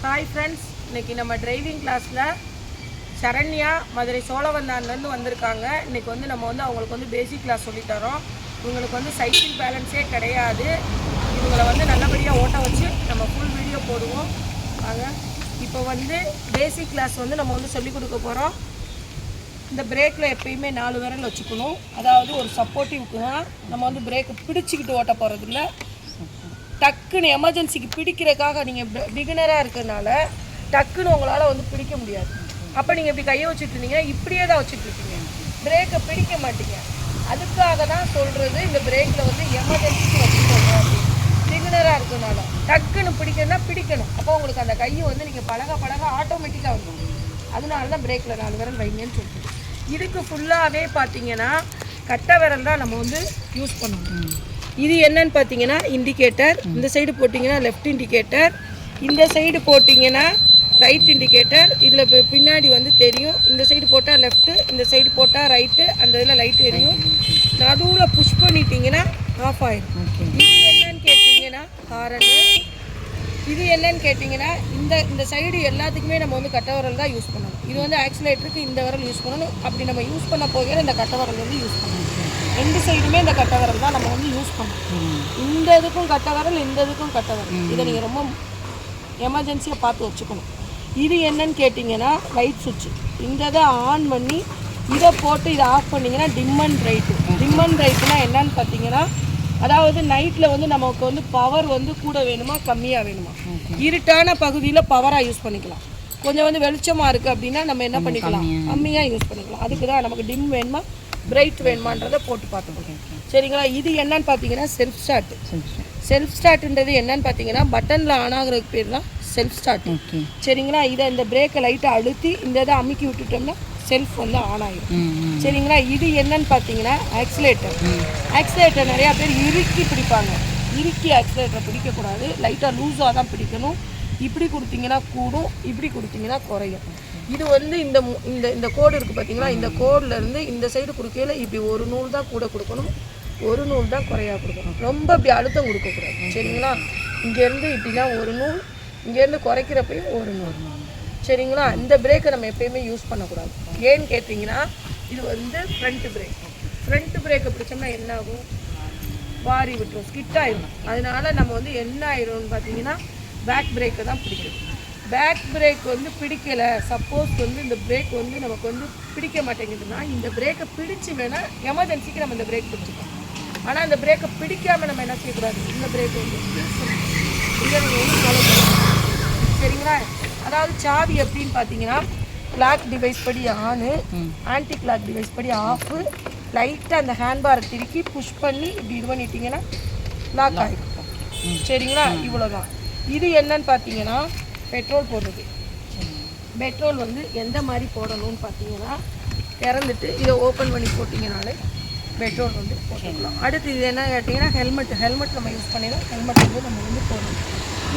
Hi friends, இன்றைக்கி நம்ம driving கிளாஸில் சரண்யா மதுரை சோழவந்தான்லேருந்து வந்திருக்காங்க. இன்றைக்கி வந்து நம்ம வந்து அவங்களுக்கு வந்து பேசிக் கிளாஸ் சொல்லித்தரோம். இவங்களுக்கு வந்து சைக்கிள் பேலன்ஸே கிடையாது. இவங்களை வந்து நல்லபடியாக ஓட்ட வச்சு நம்ம ஃபுல் வீடியோ போடுவோம். வாங்க. இப்போ வந்து பேசிக் கிளாஸ் வந்து நம்ம வந்து சொல்லிக் கொடுக்க போகிறோம். இந்த பிரேக்கில் எப்பயுமே 4 விரல் வச்சுக்கணும். அதாவது ஒரு சப்போர்ட்டிவ்க்குனா நம்ம வந்து பிரேக்கை பிடிச்சிக்கிட்டு ஓட்ட போகிறதில்ல. டக்குன்னு எமர்ஜென்சிக்கு பிடிக்கிறதுக்காக நீங்கள் பிகினராக இருக்கிறதுனால டக்குன்னு உங்களால் வந்து பிடிக்க முடியாது. அப்போ நீங்கள் இப்படி கையை வச்சுட்டு இருந்தீங்கன்னா இப்படியே தான் வச்சுட்ருக்கீங்க, பிரேக்கை பிடிக்க மாட்டீங்க. அதுக்காக தான் சொல்கிறது, இந்த பிரேக்கில் வந்து எமர்ஜென்சிக்கு வச்சுக்கோங்க அப்படின்னு. பிகினராக இருக்கிறதுனால டக்குன்னு பிடிக்கணும்னா பிடிக்கணும். அப்போ உங்களுக்கு அந்த கையை வந்து நீங்கள் பழக ஆட்டோமேட்டிக்காக வந்துடும். அதனால தான் பிரேக்கில் 4 விரல் வைங்கன்னு சொல்லிட்டு. இதுக்கு ஃபுல்லாகவே பார்த்தீங்கன்னா கட்டை விரல் தான் நம்ம வந்து யூஸ் பண்ணணும். இது என்னன்னு பார்த்தீங்கன்னா இண்டிகேட்டர். இந்த சைடு போட்டிங்கன்னா லெஃப்ட் இண்டிகேட்டர், இந்த சைடு போட்டிங்கன்னா ரைட் இண்டிகேட்டர். இதில் பின்னாடி வந்து தெரியும். இந்த சைடு போட்டால் லெஃப்ட்டு, இந்த சைடு போட்டால் ரைட்டு. அந்த இதில் லைட் எரியும். நடுவில் புஷ் பண்ணிட்டீங்கன்னா ஆஃப் ஆயிடும். இது என்னன்னு கேட்டிங்கன்னா ஹாரனு. இது என்னன்னு கேட்டிங்கன்னா இந்த சைடு எல்லாத்துக்குமே நம்ம வந்து கட்டை விரல் தான் யூஸ் பண்ணணும். இது வந்து ஆக்சிலேட்டருக்கு இந்த விரல் யூஸ் பண்ணணும். அப்படி நம்ம யூஸ் பண்ண போகிற இந்த கட்டை விரல் வந்து யூஸ் பண்ணணும். 2 சைடுமே இந்த கட்டை விரல் தான் நம்ம வந்து யூஸ் பண்ணணும். இந்த இதுக்கும் கட்டை விரல், இந்த இதுக்கும் கட்டை விரல். இதை நீங்கள் ரொம்ப எமர்ஜென்சியாக பார்த்து வச்சுக்கணும். இது என்னன்னு கேட்டிங்கன்னா லைட் சுவிட்சு. இந்த இதை ஆன் பண்ணி இதை போட்டு இதை ஆஃப் பண்ணிங்கன்னா dim and right. Dim and ரைட்டுனா என்னன்னு பார்த்தீங்கன்னா, அதாவது நைட்டில் வந்து நமக்கு வந்து பவர் வந்து கூட வேணுமா கம்மியாக வேணுமா. இருட்டான பகுதியில் பவராக யூஸ் பண்ணிக்கலாம். கொஞ்சம் வந்து வெளிச்சமாக இருக்குது அப்படின்னா நம்ம என்ன பண்ணிக்கலாம், கம்மியாக யூஸ் பண்ணிக்கலாம். அதுக்கு தான் நமக்கு டிம் வேணுமா பிரைட் வேணுமான்றதை போட்டு பார்த்துக்கோங்க. சரிங்களா. இது என்னன்னு பார்த்தீங்கன்னா செல்ஃப் ஸ்டார்ட். செல்ஃப் ஸ்டார்ட்ன்றது என்னன்னு பார்த்தீங்கன்னா பட்டனில் ஆன் ஆகுறதுக்கு பேர் தான் செல்ஃப் ஸ்டார்ட். சரிங்களா. இதை இந்த பிரேக்கை லைட்டை அழுத்தி இந்த இதை அமுக்கி விட்டுட்டோம்னா செல்ஃப் வந்து ஆன் ஆகிடும். சரிங்களா. இது என்னன்னு பார்த்தீங்கன்னா ஆக்சிலேட்டர். ஆக்சிலேட்டர் நிறையா பேர் இறுக்கி பிடிப்பாங்க. இறுக்கி ஆக்சிலேட்டரை பிடிக்கக்கூடாது, லைட்டாக லூஸாக தான் பிடிக்கணும். இப்படி கொடுத்தீங்கன்னா கூடும், இப்படி கொடுத்தீங்கன்னா குறையும். இது வந்து இந்த கோடு இருக்குது பார்த்தீங்களா, இந்த கோட்லேருந்து இந்த சைடு கொடுக்கையில் இப்படி ஒரு நூல் தான் கூட கொடுக்கணும், ஒரு நூல் தான் குறையாக கொடுக்கணும். ரொம்ப இப்படி அழுத்தம் கொடுக்கக்கூடாது. சரிங்களா. இங்கேருந்து இப்படின்னா ஒரு நூல், இங்கேருந்து குறைக்கிறப்பையும் ஒரு நூல். சரிங்களா. இந்த பிரேக்கை நம்ம எப்பயுமே யூஸ் பண்ணக்கூடாது. ஏன்னு கேட்டிங்கன்னா இது வந்து ஃப்ரண்ட்டு பிரேக். ஃப்ரண்ட்டு பிரேக்கை பிடிச்சோம்னா என்ன ஆகும், வாரி விட்டுரும், ஸ்கிட் ஆயிடும். அதனால நம்ம வந்து என்ன ஆயிடும்னு பார்த்தீங்கன்னா பேக் பிரேக்கை தான் பிடிக்கணும். பேக் பிரேக் வந்து பிடிக்கலை, சப்போஸ் வந்து இந்த பிரேக் வந்து நமக்கு வந்து பிடிக்க மாட்டேங்குதுன்னா இந்த பிரேக்கை பிடிச்சி வேணால் எமர்ஜென்சிக்கு நம்ம இந்த பிரேக் பிடிச்சிக்கலாம். ஆனால் இந்த பிரேக்கை பிடிக்காமல் நம்ம என்ன செய்யக்கூடாது, இந்த பிரேக் வந்து இதை நீங்கள் வந்து ஃபாலோ பண்ணணும். சரிங்களா. அதாவது சாவி எப்படின்னு பார்த்தீங்கன்னா கிளாக் டிவைஸ் படி ஆனு, ஆன்டி கிளாக் டிவைஸ் படி ஆஃபு. லைட்டாக அந்த ஹேண்ட்பாரை திருக்கி புஷ் பண்ணி இப்படி இது பண்ணிட்டீங்கன்னா லாக் ஆகிடும். சரிங்களா. இவ்வளோதான். இது என்னன்னு பார்த்தீங்கன்னா பெட்ரோல் போடுறது. பெட்ரோல் வந்து எந்த மாதிரி போடணும்னு பார்த்தீங்கன்னா திறந்துட்டு இதை ஓப்பன் பண்ணி போட்டிங்கனாலே பெட்ரோல் வந்து போட்டுக்கலாம். அடுத்து இது என்ன கேட்டிங்கன்னா ஹெல்மெட் நம்ம யூஸ் பண்ணிடலாம். ஹெல்மெட் வந்து நம்ம வந்து போடணும்.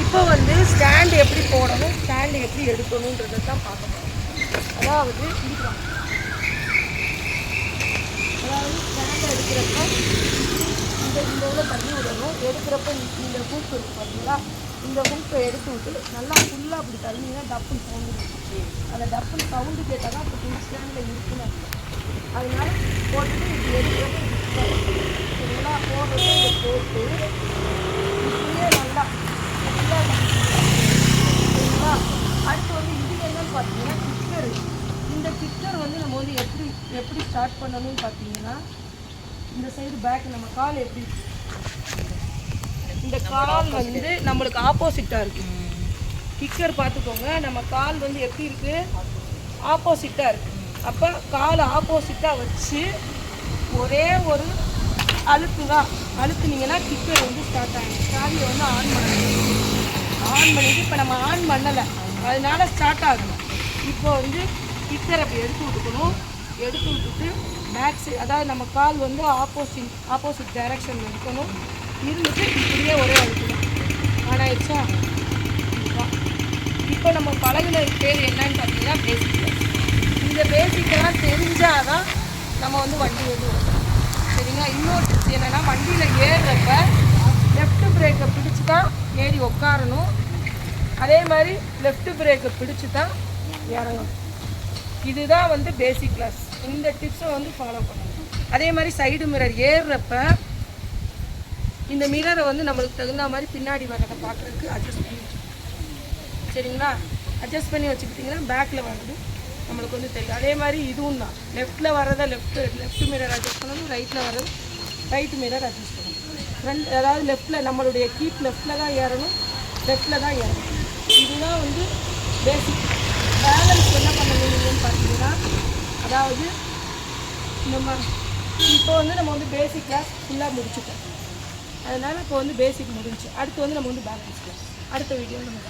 இப்போ வந்து ஸ்டாண்டு எப்படி போடணும், ஸ்டாண்டு எப்படி எடுக்கணுன்றதை தான் பார்க்கணும். அதாவது ஸ்டாண்டை எடுக்கிறப்ப இந்த இதில் தண்ணி விடணும். எடுக்கிறப்ப இந்த ஹூக் இருக்குது பார்த்தீங்களா, இந்த ஹூக்கை எடுத்து விட்டு நல்லா ஃபுல்லாக அப்படி தள்ளிங்கன்னா டப்புன்னு சவுண்டு. அந்த டப்புன்னு சவுண்டு கேட்டால் தான் இப்போ ஸ்டாண்டில் இருக்குன்னு. அதனால போட்டுட்டு இப்படி எடுக்கிறப்ப சரிங்களா. போடுறது இதை போட்டு இப்படியே நல்லா சரிங்களா. அடுத்து வந்து இது என்னன்னு பார்த்தீங்கன்னா கிக்கரு. இந்த கிக்கர் வந்து நம்ம வந்து எப்படி ஸ்டார்ட் பண்ணணும்னு பார்த்தீங்கன்னா இந்த சைடு பேக் நம்ம கால் எப்படி, இந்த கால் வந்து நம்மளுக்கு ஆப்போசிட்டாக இருக்குது. கிக்கர் பார்த்துக்கோங்க, நம்ம கால் வந்து எப்படி இருக்குது, ஆப்போசிட்டாக இருக்குது. அப்போ கால் ஆப்போசிட்டாக வச்சு ஒரே ஒரு அழுத்துனீங்கன்னா கிக்கர் வந்து ஸ்டார்ட் ஆகிடும். சாவியை வந்து ஆன் பண்ணிவிட்டு இப்போ நம்ம ஆன் பண்ணலை, அதனால ஸ்டார்ட் ஆகணும். இப்போ வந்து கிக்கரை அப்படி எடுத்து விட்டுக்கணும். எடுத்து விட்டுட்டு பேக் சைடு, அதாவது நம்ம கால் வந்து ஆப்போசிட் டைரக்ஷனில் இருக்கணும். இருந்துட்டு இப்படியே ஒரே அழுத்தணும். ஆனாயிடுச்சா. இப்போ நம்ம பழகின பேர் என்னன்னு பார்த்தீங்கன்னா பேசிக் கிளாஸ். இந்த பேசிக்கெல்லாம் தெரிஞ்சால் தான் நம்ம வந்து வண்டி வந்து ஓட்டணும். சரிங்களா. இன்னொரு டிப்ஸ் என்னென்னா வண்டியில் ஏறுறப்ப லெஃப்ட் பிரேக்கை பிடிச்சி தான் ஏறி உட்காரணும். அதே மாதிரி லெஃப்ட் பிரேக்கை பிடிச்சி தான் இறங்கணும். இதுதான் வந்து பேசிக் கிளாஸ். இந்த டிப்ஸை வந்து ஃபாலோ பண்ணணும். அதே மாதிரி சைடு மிரர் ஏறுறப்ப இந்த மிரரை வந்து நம்மளுக்கு தகுந்த மாதிரி பின்னாடி வர்றதை பார்க்குறதுக்கு அட்ஜஸ்ட் பண்ணி வச்சுக்கணும். சரிங்களா? அட்ஜஸ்ட் பண்ணி வச்சுக்கிட்டிங்கன்னா பேக்கில் வர்றது நம்மளுக்கு வந்து தெரியும். அதே மாதிரி இதுவும் தான், லெஃப்ட்டில் வர்றதை லெஃப்ட் மிரர் அட்ஜஸ்ட் பண்ணணும், ரைட்டில் வர்றது ரைட் மிரர் அட்ஜஸ்ட் பண்ணணும். ஃப்ரண்ட் அதாவது லெஃப்ட்டில் நம்மளுடைய கீப் லெஃப்ட்டில் தான் ஏறணும், லெஃப்ட்டில் தான் ஏறணும். இதுதான் வந்து பேசிக். பேலன்ஸ் என்ன பண்ணணும்னு பார்த்தீங்கன்னா, அதாவது நம்ம இப்போ வந்து நம்ம வந்து பேசிக் கிளாஸ் ஃபுல்லாக முடிச்சுட்டோம். அதனால் இப்போ வந்து பேசிக் முடிஞ்சு அடுத்து வந்து நம்ம வந்து பேலன்ஸ் கிளாஸ் அடுத்த வீடியோ நம்ம